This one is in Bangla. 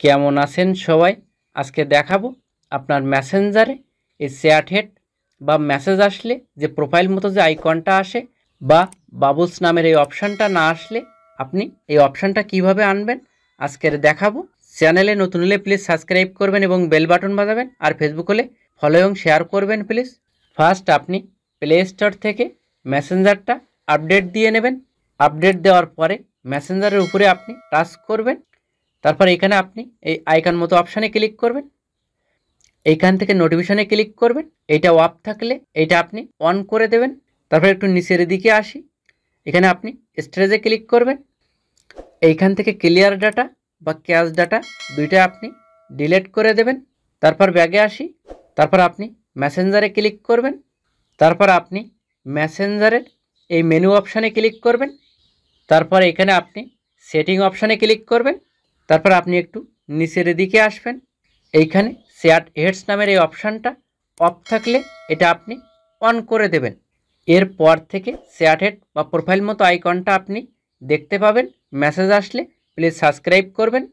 কেমন আছেন সবাই? আজকে দেখাবো আপনার মেসেঞ্জারে এই চ্যাট হেড বা মেসেজ আসলে যে প্রোফাইল মতো যে আইকনটা আসে বা বাবলস নামের এই অপশানটা না আসলে আপনি এই অপশানটা কিভাবে আনবেন আজকের দেখাবো। চ্যানেলে নতুন হলে প্লিজ সাবস্ক্রাইব করবেন এবং বেল বাটন বাজাবেন, আর ফেসবুক হলে ফলো এবং শেয়ার করবেন প্লিজ। ফার্স্ট আপনি প্লে স্টোর থেকে মেসেঞ্জারটা আপডেট দিয়ে নেবেন। আপডেট দেওয়ার পরে মেসেঞ্জারের উপরে আপনি টাচ করবেন, তারপর এখানে আপনি এই আইকন মতো অপশানে ক্লিক করবেন। এইখান থেকে নোটিফিকেশনে ক্লিক করবেন, এইটা অফ থাকলে এইটা আপনি অন করে দেবেন। তারপর একটু নিচের দিকে আসি, এখানে আপনি স্টোরেজে ক্লিক করবেন। এইখান থেকে ক্লিয়ার ডাটা বা ক্যাশ ডাটা দুইটা আপনি ডিলিট করে দেবেন। তারপর ব্যাগে আসি, তারপর আপনি মেসেঞ্জারে ক্লিক করবেন। তারপর আপনি মেসেঞ্জারের এই মেনু অপশানে ক্লিক করবেন। তারপর এখানে আপনি সেটিং অপশানে ক্লিক করবেন। তারপর আপনি একটু নিচের দিকে আসবেন, এইখানে চ্যাট হেডস নামের এই অপশানটা অফ থাকলে এটা আপনি অন করে দেবেন। এরপর থেকে চ্যাট হেড বা প্রোফাইল মতো আইকনটা আপনি দেখতে পাবেন। মেসেজ আসলে প্লিজ সাবস্ক্রাইব করবেন।